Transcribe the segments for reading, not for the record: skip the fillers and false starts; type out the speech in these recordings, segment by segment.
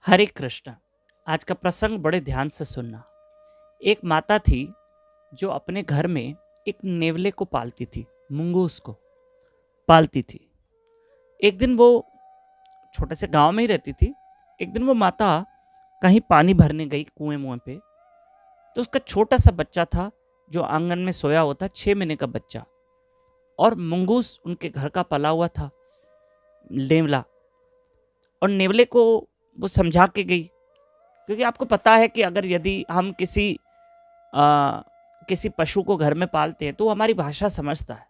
हरे कृष्ण। आज का प्रसंग बड़े ध्यान से सुनना। एक माता थी जो अपने घर में एक नेवले को पालती थी, मुंगूस को पालती थी। एक दिन वो छोटे से गांव में ही रहती थी। एक दिन वो माता कहीं पानी भरने गई कुएं मुएं पे, तो उसका छोटा सा बच्चा था जो आंगन में सोया हुआ था, 6 महीने का बच्चा। और मुंगूस उनके घर का पला हुआ था, नेवला। और नेवले को वो समझा के गई, क्योंकि आपको पता है कि अगर यदि हम किसी पशु को घर में पालते हैं तो वो हमारी भाषा समझता है।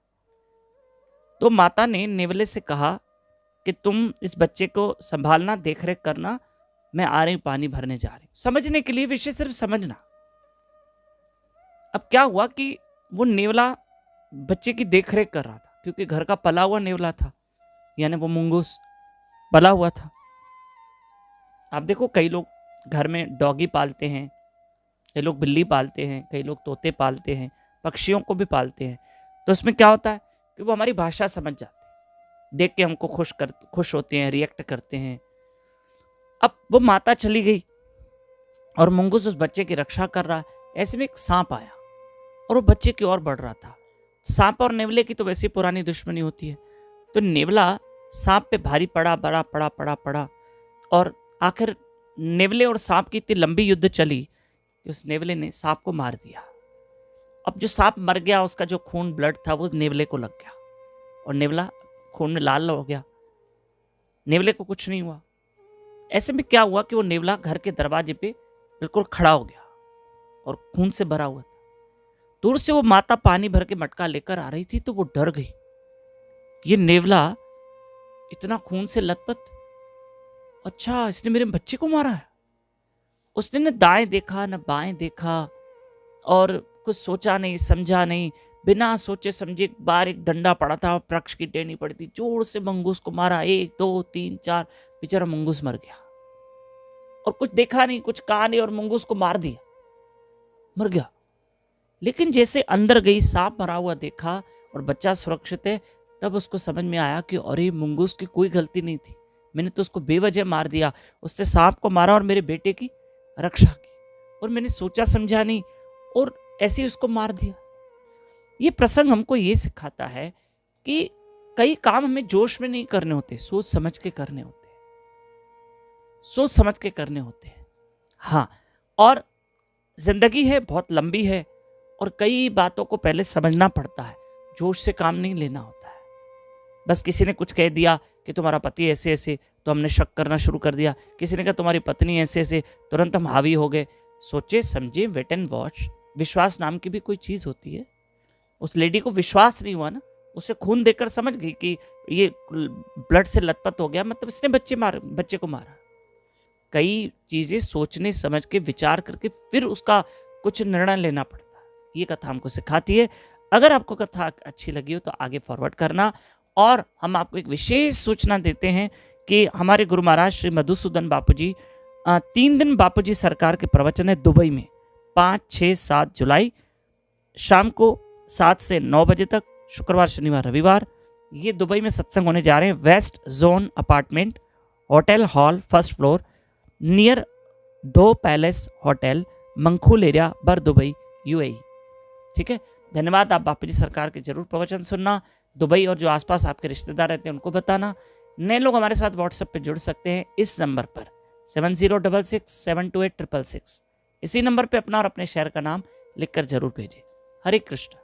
तो माता ने नेवले से कहा कि तुम इस बच्चे को संभालना, देख रेख करना, मैं आ रही हूं, पानी भरने जा रही हूं। समझने के लिए विषय सिर्फ समझना। अब क्या हुआ कि वो नेवला बच्चे की देख रेख कर रहा था, क्योंकि घर का पला हुआ नेवला था, यानी वो मुंगूस पला हुआ था। आप देखो, कई लोग घर में डॉगी पालते हैं, कई लोग बिल्ली पालते हैं, कई लोग तोते पालते हैं, पक्षियों को भी पालते हैं। तो उसमें क्या होता है कि वो हमारी भाषा समझ जाते हैं, देख के हमको खुश होते हैं, रिएक्ट करते हैं। अब वो माता चली गई और मुंगूस उस बच्चे की रक्षा कर रहा है। ऐसे में एक सांप आया और वो बच्चे की ओर बढ़ रहा था। सांप और नेवले की तो वैसी पुरानी दुश्मनी होती है। तो नेवला सांप पे भारी पड़ा, बड़ा पड़ा पड़ा पड़ा, और आखिर नेवले और सांप की इतनी लंबी युद्ध चली कि उस नेवले ने सांप को मार दिया। अब जो सांप मर गया, उसका जो खून ब्लड था वो नेवले को लग गया और नेवला खून में लाल हो गया। नेवले को कुछ नहीं हुआ। ऐसे में क्या हुआ कि वो नेवला घर के दरवाजे पे बिल्कुल खड़ा हो गया और खून से भरा हुआ था। दूर से वो माता पानी भर के मटका लेकर आ रही थी तो वो डर गई। ये नेवला इतना खून से लथपथ, अच्छा इसने मेरे बच्चे को मारा है। उसने न दाएं देखा न बाएं देखा और कुछ सोचा नहीं, समझा नहीं। बिना सोचे समझे एक बार एक डंडा पड़ा था, वृक्ष की टहनी पड़ी थी, जोर से मंगूस को मारा। 1 2 3 4, बेचारा मंगूस मर गया। और कुछ देखा नहीं, कुछ कहा नहीं, और मंगूस को मार दिया, मर गया। लेकिन जैसे अंदर गई, सांप मरा हुआ देखा और बच्चा सुरक्षित है, तब उसको समझ में आया कि अरे मंगूस की कोई गलती नहीं थी, मैंने तो उसको बेवजह मार दिया। उसने सांप को मारा और मेरे बेटे की रक्षा की, और मैंने सोचा समझा नहीं और ऐसे ही उसको मार दिया। ये प्रसंग हमको ये सिखाता है कि कई काम हमें जोश में नहीं करने होते, सोच समझ के करने होते हैं, सोच समझ के करने होते हैं। हाँ, और जिंदगी है, बहुत लंबी है, और कई बातों को पहले समझना पड़ता है। जोश से काम नहीं लेना होता है। बस किसी ने कुछ कह दिया कि तुम्हारा पति ऐसे ऐसे, तो हमने शक करना शुरू कर दिया। किसी ने कहा तुम्हारी पत्नी ऐसे ऐसे, तुरंत हम हावी हो गए। सोचे समझे, वेट एंड वॉच। विश्वास नाम की भी कोई चीज होती है। उस लेडी को विश्वास नहीं हुआ ना, उसे खून देकर समझ गई कि ये ब्लड से लथपथ हो गया, मतलब इसने बच्चे को मारा। कई चीजें सोचने समझ के विचार करके फिर उसका कुछ निर्णय लेना पड़ता है। ये कथा हमको सिखाती है। अगर आपको कथा अच्छी लगी हो तो आगे फॉरवर्ड करना। और हम आपको एक विशेष सूचना देते हैं कि हमारे गुरु महाराज श्री मधुसूदन बापू जी 3 दिन बापू जी सरकार के प्रवचन है दुबई में, 5, 6, 7 जुलाई, शाम को 7 से 9 बजे तक, शुक्रवार शनिवार रविवार। ये दुबई में सत्संग होने जा रहे हैं। West zone apartment, hotel hall, 1st floor, near 2 palace hotel, Mankhool area, Bur Dubai, UAE। ठीक है, धन्यवाद। आप बापू जी सरकार के जरूर प्रवचन सुनना। दुबई और जो आसपास आपके रिश्तेदार रहते हैं उनको बताना। नए लोग हमारे साथ व्हाट्सएप पे जुड़ सकते हैं इस नंबर पर 7066728666। इसी नंबर पे अपना और अपने शहर का नाम लिखकर जरूर भेजें। हरे कृष्ण।